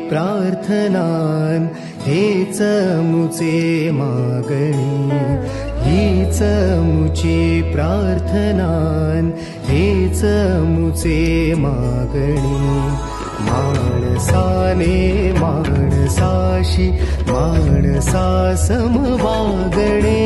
प्रार्थनान हेच मुचे मागणी, हीच मुची प्रार्थनान हेच मुचे मागणी. माणसाने माणसाशी माणसासम वागणे,